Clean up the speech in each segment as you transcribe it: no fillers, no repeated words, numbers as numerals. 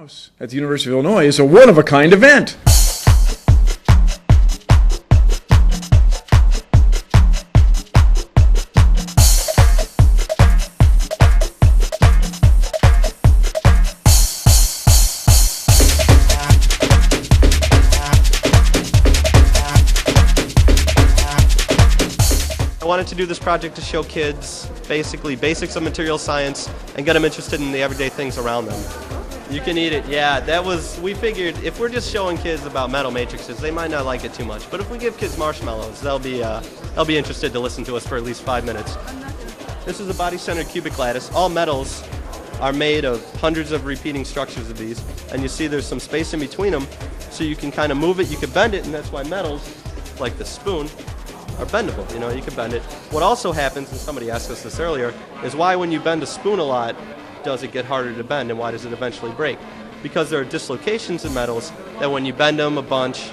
House at the University of Illinois is a one-of-a-kind event. I wanted to do this project to show kids basically basics of material science and get them interested in the everyday things around them. You can eat it, yeah. We figured if we're just showing kids about metal matrices, they might not like it too much. But if we give kids marshmallows, they'll be interested to listen to us for at least 5 minutes. This is a body-centered cubic lattice. All metals are made of hundreds of repeating structures of these, and you see there's some space in between them, so you can kind of move it, you can bend it, and that's why metals, like the spoon, are bendable. You know, you can bend it. What also happens, and somebody asked us this earlier, is why when you bend a spoon a lot, does it get harder to bend, and why does it eventually break? Because there are dislocations in metals that when you bend them a bunch,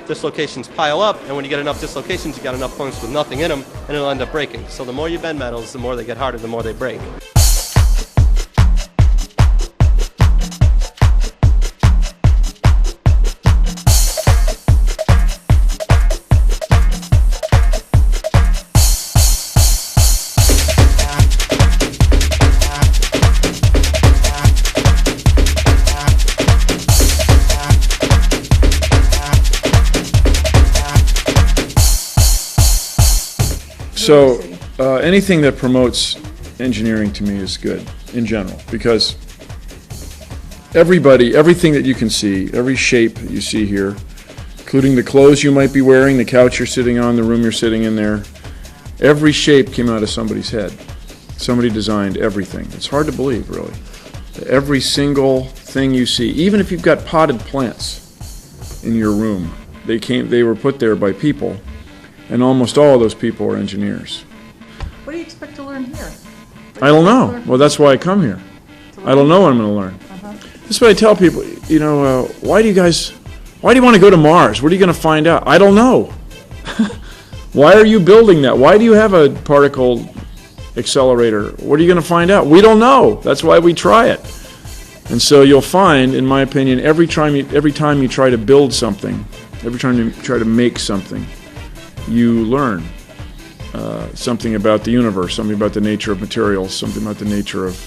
dislocations pile up, and when you get enough dislocations, you got enough points with nothing in them, and it'll end up breaking. So the more you bend metals, the more they get harder, the more they break. So anything that promotes engineering to me is good in general, because everything that you can see, every shape that you see here, including the clothes you might be wearing, the couch you're sitting on, the room you're sitting in there, every shape came out of somebody's head. Somebody designed everything. It's hard to believe, really. Every single thing you see, even if you've got potted plants in your room, they were put there by people. And almost all of those people are engineers. What do you expect to learn here? I don't know. Well, that's why I come here. I don't know what I'm going to learn. This is what I tell people, you know, why do you want to go to Mars? What are you going to find out? I don't know. Why are you building that? Why do you have a particle accelerator? What are you going to find out? We don't know. That's why we try it. And so you'll find, in my opinion, every time you try to build something, every time you try to make something, you learn something about the universe, something about the nature of materials, something about the nature of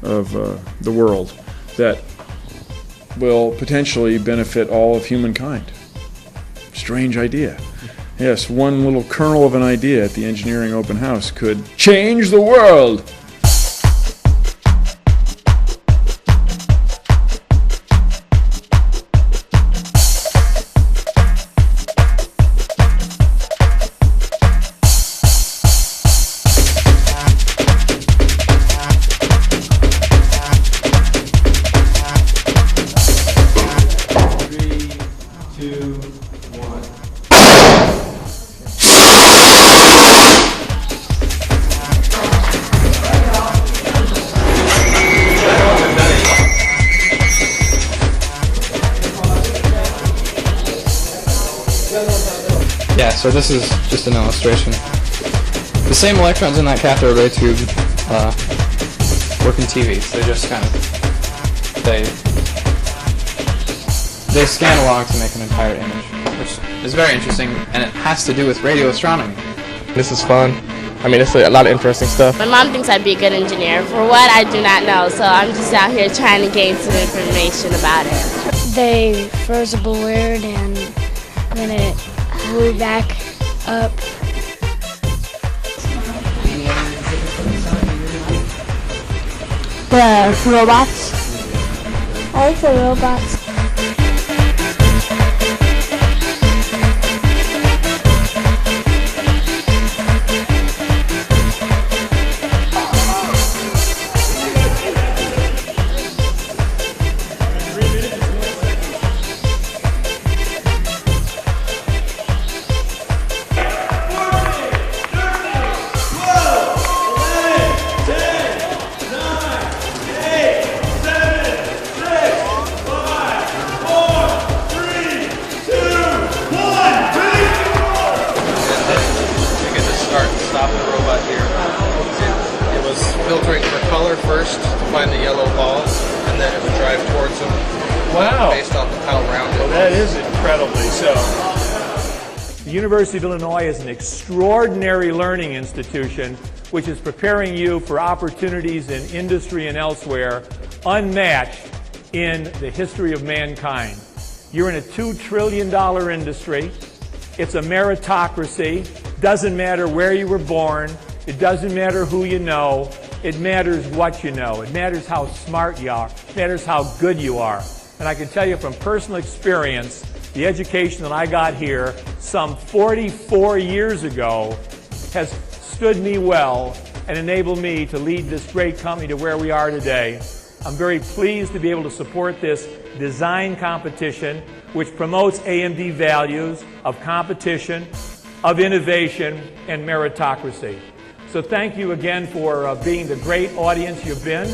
the world that will potentially benefit all of humankind. Strange idea. Yes, one little kernel of an idea at the Engineering Open House could change the world. Yeah, so this is just an illustration. The same electrons in that cathode ray tube work in TVs. They just kind of, they scan along to make an entire image, which is very interesting, and it has to do with radio astronomy. This is fun. I mean, it's a lot of interesting stuff. My mom thinks I'd be a good engineer. For what, I do not know, so I'm just out here trying to gain some information about it. They froze a balloon and then it blew back up. The robots. I like the robots. to find the yellow balls, and then it would drive towards them. Wow. Based off of how round it was. That is incredibly so. The University of Illinois is an extraordinary learning institution which is preparing you for opportunities in industry and elsewhere unmatched in the history of mankind. You're in a $2 trillion industry. It's a meritocracy. Doesn't matter where you were born. It doesn't matter who you know. It matters what you know. It matters how smart you are. It matters how good you are. And I can tell you from personal experience, the education that I got here some 44 years ago has stood me well and enabled me to lead this great company to where we are today. I'm very pleased to be able to support this design competition which promotes AMD values of competition, of innovation, and meritocracy. So thank you again for being the great audience you've been.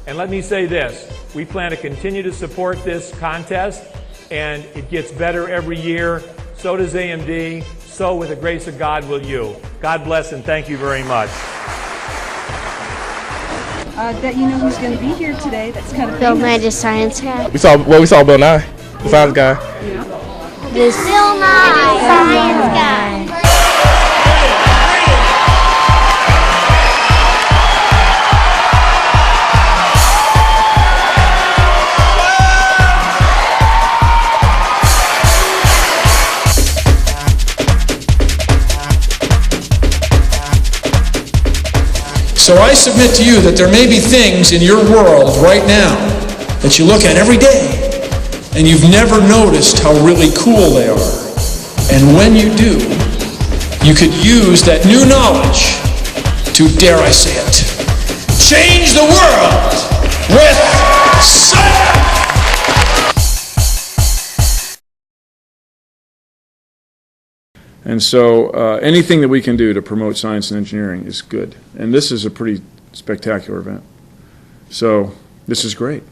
And let me say this, we plan to continue to support this contest, and it gets better every year. So does AMD. So with the grace of God will you. God bless and thank you very much. That you know who's going to be here today. That's kind of Bill famous. Nye, the science guy. We saw Bill Nye, the science guy. This Bill Nye, science guy. So I submit to you that there may be things in your world right now that you look at every day and you've never noticed how really cool they are. And when you do, you could use that new knowledge to, dare I say it, change the world with science! And so anything that we can do to promote science and engineering is good. And this is a pretty spectacular event. So this is great.